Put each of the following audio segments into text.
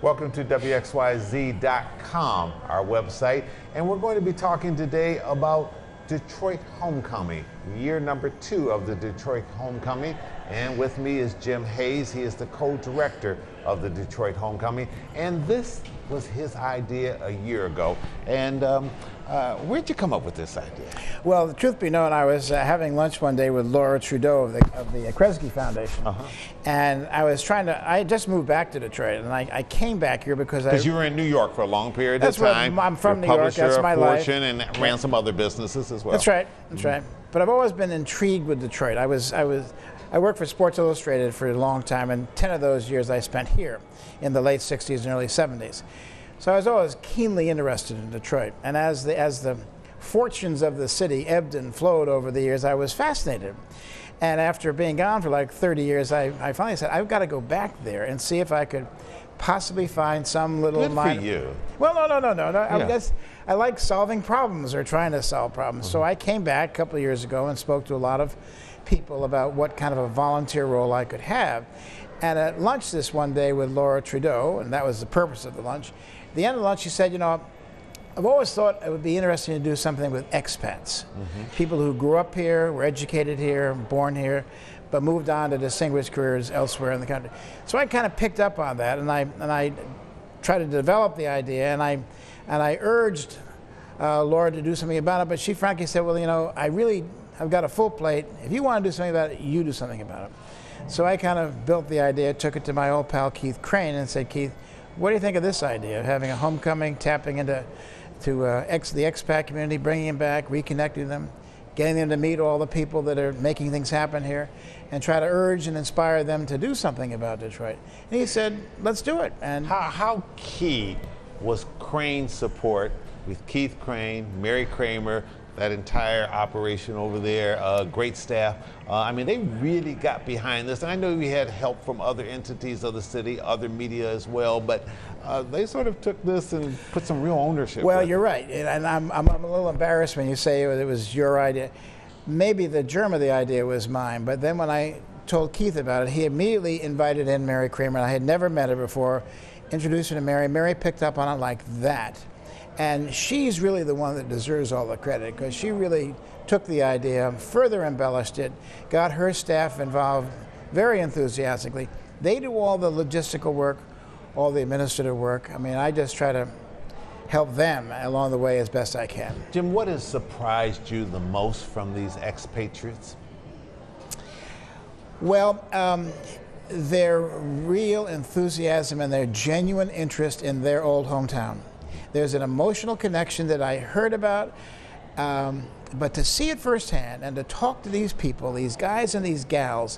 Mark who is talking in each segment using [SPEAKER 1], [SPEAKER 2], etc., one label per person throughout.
[SPEAKER 1] Welcome to WXYZ.com, our website, and we're going to be talking today about Detroit Homecoming, year number 2 of the Detroit Homecoming. And with me is Jim Hayes. He is the co-director of the Detroit Homecoming, and this was his idea a year ago. And where'd you come up with this idea?
[SPEAKER 2] Well, the truth be known, I was having lunch one day with Laura Trudeau of the Kresge Foundation, and I had just moved back to Detroit, and I came back here because
[SPEAKER 1] you were in New York for a long period of time.
[SPEAKER 2] I'm from New York. That's my life.
[SPEAKER 1] And ran some other businesses as well.
[SPEAKER 2] That's right. That's right. But I've always been intrigued with Detroit. I worked for Sports Illustrated for a long time, and 10 of those years I spent here in the late 60s and early 70s. So I was always keenly interested in Detroit. And as the fortunes of the city ebbed and flowed over the years, I was fascinated. And after being gone for like 30 years, I finally said, I've got to go back there and see if I could possibly find some little
[SPEAKER 1] Good for you.
[SPEAKER 2] Well, no.
[SPEAKER 1] Yeah.
[SPEAKER 2] I like solving problems or trying to solve problems. So I came back a couple of years ago and spoke to a lot of people about what kind of a volunteer role I could have. And at lunch this one day with Laura Trudeau, and that was the purpose of the lunch, at the end of the lunch she said, you know, I've always thought it would be interesting to do something with expats, people who grew up here, were educated here, born here, but moved on to distinguished careers elsewhere in the country. So I kind of picked up on that, and I tried to develop the idea, and I urged Laura to do something about it, but she frankly said, well, you know, I've got a full plate. If you want to do something about it, you do something about it. So I kind of built the idea, took it to my old pal Keith Crane and said, Keith, what do you think of this idea of having a homecoming, tapping into the expat community, bringing them back, reconnecting them, getting them to meet all the people that are making things happen here, and try to urge and inspire them to do something about Detroit. And he said, let's do it. And
[SPEAKER 1] how key was Crane's support with Keith Crane, Mary Kramer, that entire operation over there, great staff. I mean, they really got behind this. And I know we had help from other entities of the city, other media as well, but they sort of took this and put some real ownership.
[SPEAKER 2] Well, you're right. And I'm a little embarrassed when you say it was your idea. Maybe the germ of the idea was mine, but then when I told Keith about it, he immediately invited in Mary Kramer. I had never met her before, introduced her to Mary. Mary picked up on it like that. And she's really the one that deserves all the credit, because she really took the idea, further embellished it, got her staff involved very enthusiastically. They do all the logistical work, all the administrative work. I mean, I just try to help them along the way as best I can.
[SPEAKER 1] Jim, what has surprised you the most from these expatriates?
[SPEAKER 2] Well, their real enthusiasm and their genuine interest in their old hometown. There's an emotional connection that I heard about, but to see it firsthand and to talk to these people, these guys and these gals,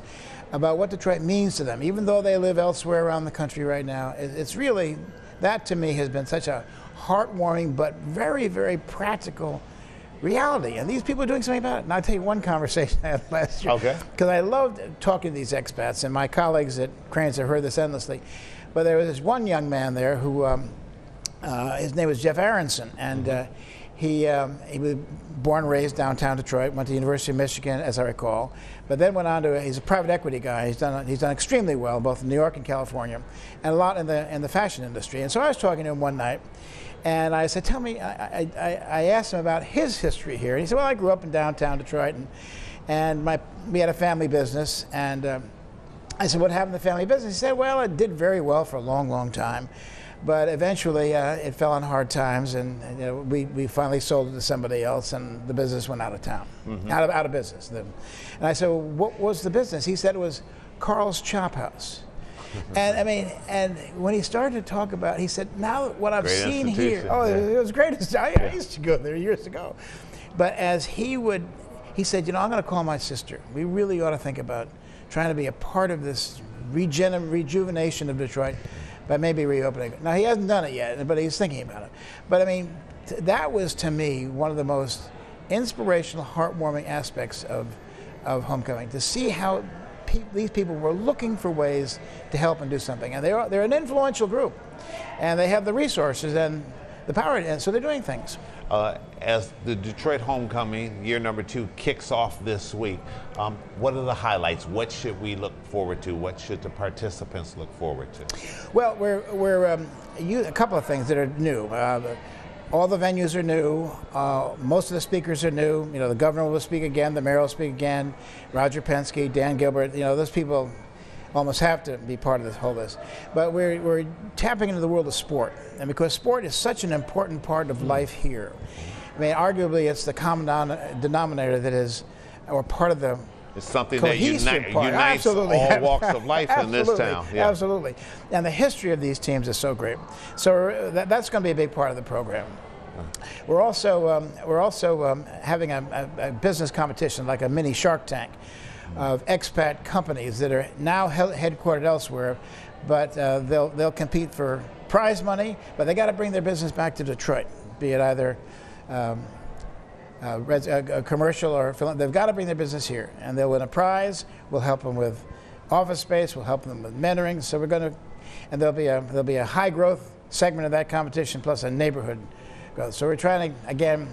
[SPEAKER 2] about what Detroit means to them, even though they live elsewhere around the country right now, it's really, that to me has been such a heartwarming but very, very practical reality. And these people are doing something about it. And I'll tell you one conversation I had last year.
[SPEAKER 1] Okay.
[SPEAKER 2] Because I loved talking to these expats, and my colleagues at Cranes have heard this endlessly. But there was this one young man there who, his name was Jeff Aronson, and he was born and raised downtown Detroit, went to the University of Michigan, as I recall, but then went on to, he's a private equity guy. He's done extremely well, both in New York and California, and a lot in the fashion industry. And so I was talking to him one night, and I said, tell me, I asked him about his history here. And he said, well, I grew up in downtown Detroit, and we had a family business, and I said, what happened to the family business? He said, well, it did very well for a long, long time. But eventually, it fell on hard times, and you know, we finally sold it to somebody else, and the business went out of town, out of business. And I said, well, what was the business? He said it was Carl's Chop House. And I mean, and when he started to talk about, he said, now what I've seen here, it was great. I used to go there years ago. But as he said, you know, I'm going to call my sister. We really ought to think about trying to be a part of this rejuvenation of Detroit by maybe reopening it. Now, he hasn't done it yet, but he's thinking about it. But I mean, that was, to me, one of the most inspirational, heartwarming aspects of Homecoming, to see how these people were looking for ways to help and do something. And they're an influential group, and they have the resources and the power, and so they're doing things.
[SPEAKER 1] As the Detroit Homecoming, year number 2, kicks off this week, what are the highlights? What should we look forward to? What should the participants look forward to?
[SPEAKER 2] Well, we're a couple of things that are new. All the venues are new. Most of the speakers are new. You know, the governor will speak again. The mayor will speak again. Roger Penske, Dan Gilbert. You know, those people almost have to be part of this whole list. But we're tapping into the world of sport, and because sport is such an important part of life here. I mean, arguably, it's the common denominator that is, or part of the. It's something that
[SPEAKER 1] unites all walks of life in this town.
[SPEAKER 2] Yeah. Absolutely. And the history of these teams is so great. So that's going to be a big part of the program. We're also having a business competition, like a mini Shark Tank, of expat companies that are now headquartered elsewhere, but they'll compete for prize money, but they got to bring their business back to Detroit, be it either a commercial or they've got to bring their business here, and they'll win a prize. We'll help them with office space. We'll help them with mentoring. So we're going to, and there'll be a high growth segment of that competition plus a neighborhood growth. So we're trying to again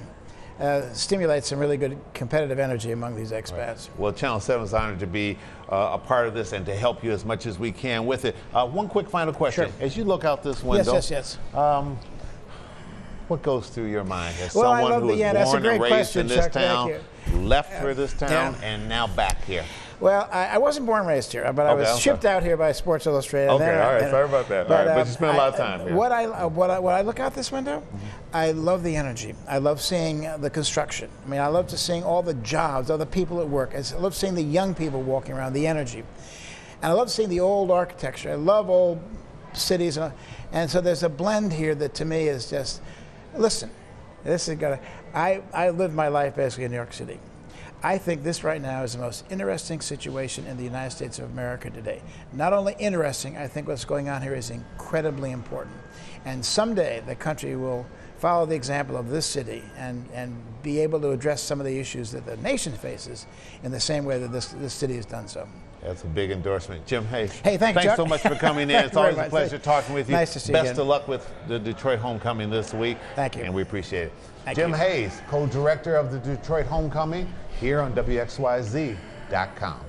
[SPEAKER 2] stimulate some really good competitive energy among these expats. Right.
[SPEAKER 1] Well, Channel 7 is honored to be a part of this and to help you as much as we can with it. One quick final question:
[SPEAKER 2] Sure.
[SPEAKER 1] As you look out this window,
[SPEAKER 2] yes.
[SPEAKER 1] What goes through your mind as
[SPEAKER 2] well,
[SPEAKER 1] someone who was born and raised in this town, left for this town, and now back here?
[SPEAKER 2] Well, I wasn't born and raised here, but I was shipped out here by Sports Illustrated.
[SPEAKER 1] Okay, all right, sorry about that. But you spent a lot of time here.
[SPEAKER 2] What I look out this window, I love the energy. I love seeing the construction. I mean, I love seeing all the jobs, all the people at work. I love seeing the young people walking around, the energy. And I love seeing the old architecture. I love old cities. And so there's a blend here that to me is just, listen, this is I lived my life basically in New York City. I think this right now is the most interesting situation in the United States of America today. Not only interesting, I think what's going on here is incredibly important. And someday the country will follow the example of this city and be able to address some of the issues that the nation faces in the same way that this city has done so.
[SPEAKER 1] That's a big endorsement. Jim Hayes.
[SPEAKER 2] Hey, thanks
[SPEAKER 1] so much for coming in. It's always a pleasure talking with you.
[SPEAKER 2] Nice to see you
[SPEAKER 1] Best of luck with the Detroit Homecoming this week.
[SPEAKER 2] Thank you.
[SPEAKER 1] And we appreciate it.
[SPEAKER 2] Thank
[SPEAKER 1] Jim
[SPEAKER 2] you.
[SPEAKER 1] Hayes, co-director of the Detroit Homecoming, here on WXYZ.com.